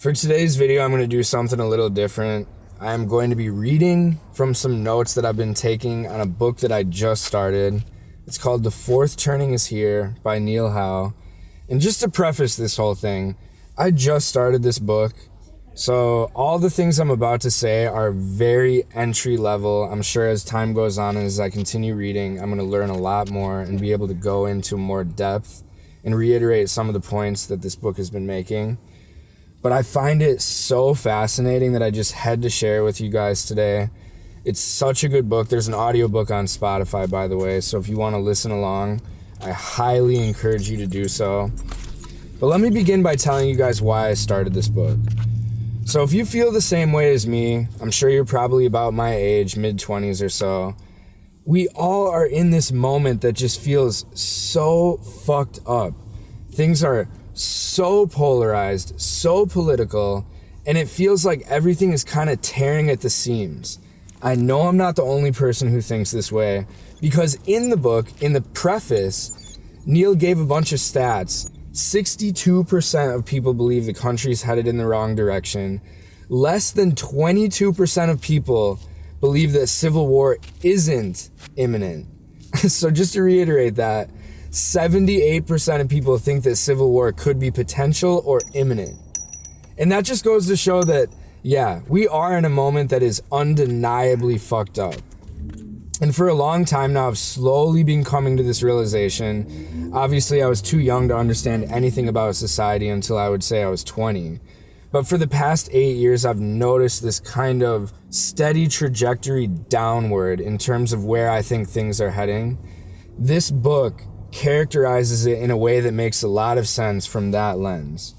For today's video, I'm going to do something a little different. I'm going to be reading from some notes that I've been taking on a book that I just started. It's called The Fourth Turning is Here by Neil Howe. And just to preface this whole thing, I just started this book, so all the things I'm about to say are very entry level. I'm sure as time goes on and as I continue reading, I'm going to learn a lot more and be able to go into more depth and reiterate some of the points that this book has been making. But I find it so fascinating that I just had to share with you guys today. It's such a good book. There's an audiobook on Spotify, by the way, so if you want to listen along, I highly encourage you to do so. But let me begin by telling you guys why I started this book. So if you feel the same way as me, I'm sure you're probably about my age, mid-20s or so. We all are in this moment that just feels so fucked up. Things are so polarized, so political, and it feels like everything is kind of tearing at the seams. I know I'm not the only person who thinks this way, because in the book, in the preface, Neil gave a bunch of stats. 62% of people believe the country's headed in the wrong direction. Less than 22% of people believe that civil war isn't imminent. So just to reiterate that, 78% of people think that civil war could be potential or imminent. And that just goes to show that, yeah, we are in a moment that is undeniably fucked up. And for a long time now, I've slowly been coming to this realization. Obviously, I was too young to understand anything about society until I would say I was 20. But for the past 8 years, I've noticed this kind of steady trajectory downward in terms of where I think things are heading. This book characterizes it in a way that makes a lot of sense from that lens.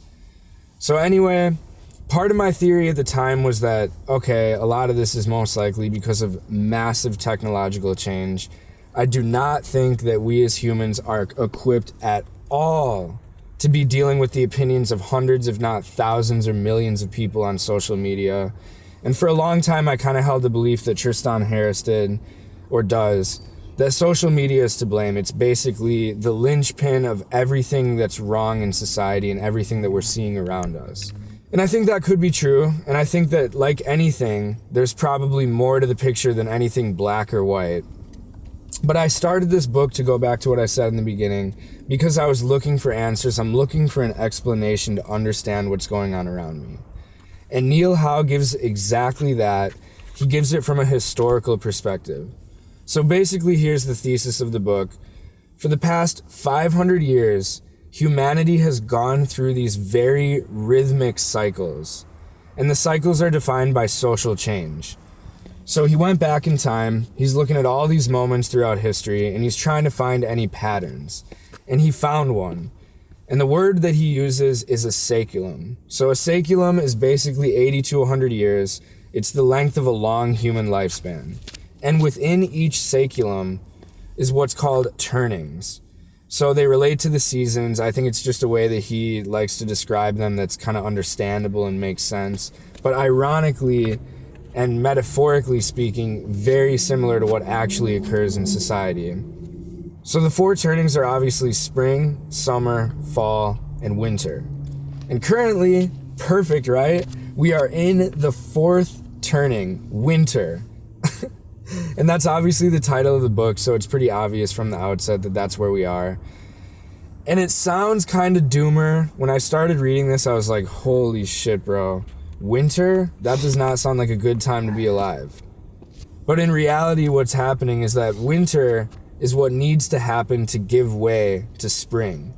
So anyway, part of my theory at the time was that, okay, a lot of this is most likely because of massive technological change. I do not think that we as humans are equipped at all to be dealing with the opinions of hundreds, if not thousands or millions of people on social media. And for a long time, I kind of held the belief that Tristan Harris did, or does, that social media is to blame. It's basically the linchpin of everything that's wrong in society and everything that we're seeing around us. And I think that could be true. And I think that, like anything, there's probably more to the picture than anything black or white. But I started this book, to go back to what I said in the beginning, because I was looking for answers. I'm looking for an explanation to understand what's going on around me. And Neil Howe gives exactly that. He gives it from a historical perspective. So basically, here's the thesis of the book. For the past 500 years, humanity has gone through these very rhythmic cycles. And the cycles are defined by social change. So he went back in time, he's looking at all these moments throughout history, and he's trying to find any patterns. And he found one. And the word that he uses is a saeculum. So a saeculum is basically 80 to 100 years. It's the length of a long human lifespan. And within each saeculum is what's called turnings. So they relate to the seasons. I think it's just a way that he likes to describe them that's kind of understandable and makes sense. But ironically and metaphorically speaking, very similar to what actually occurs in society. So the four turnings are obviously spring, summer, fall, and winter. And currently, perfect, right? We are in the fourth turning, winter. And that's obviously the title of the book, so it's pretty obvious from the outset that that's where we are. And it sounds kind of doomer. When I started reading this, I was like, holy shit, bro. Winter? That does not sound like a good time to be alive. But in reality, what's happening is that winter is what needs to happen to give way to spring.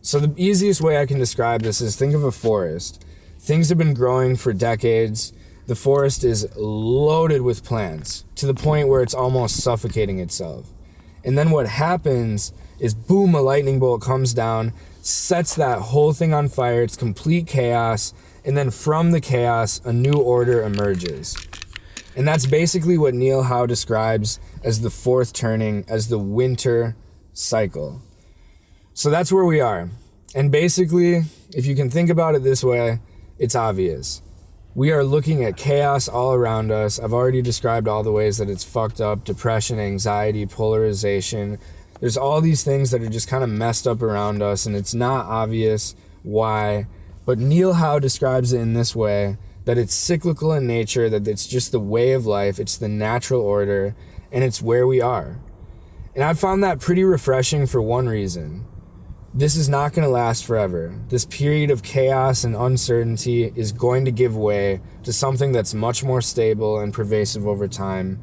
So the easiest way I can describe this is, think of a forest. Things have been growing for decades. The forest is loaded with plants to the point where it's almost suffocating itself. And then what happens is, boom, a lightning bolt comes down, sets that whole thing on fire. It's complete chaos. And then from the chaos, a new order emerges. And that's basically what Neil Howe describes as the fourth turning, as the winter cycle. So that's where we are. And basically, if you can think about it this way, it's obvious. We are looking at chaos all around us. I've already described all the ways that it's fucked up: depression, anxiety, polarization. There's all these things that are just kind of messed up around us, and it's not obvious why. But Neil Howe describes it in this way, that it's cyclical in nature, that it's just the way of life, it's the natural order, and it's where we are. And I found that pretty refreshing for one reason. This is not going to last forever. This period of chaos and uncertainty is going to give way to something that's much more stable and pervasive over time.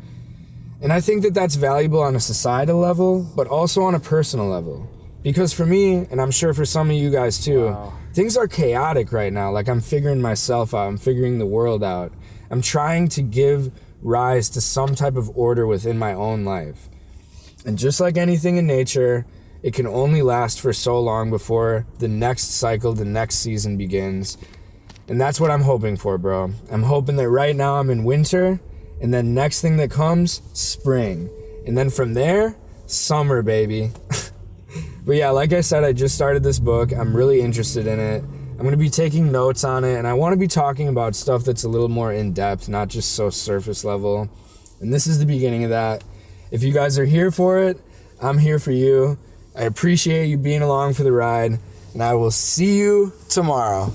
And I think that that's valuable on a societal level, but also on a personal level. Because for me, and I'm sure for some of you guys too, things are chaotic right now. Like, I'm figuring myself out. I'm figuring the world out. I'm trying to give rise to some type of order within my own life. And just like anything in nature, it can only last for so long before the next cycle, the next season begins. And that's what I'm hoping for, bro. I'm hoping that right now I'm in winter, and then next thing that comes, spring. And then from there, summer, baby. But yeah, like I said, I just started this book. I'm really interested in it. I'm going to be taking notes on it, and I want to be talking about stuff that's a little more in-depth, not just so surface level. And this is the beginning of that. If you guys are here for it, I'm here for you. I appreciate you being along for the ride, and I will see you tomorrow.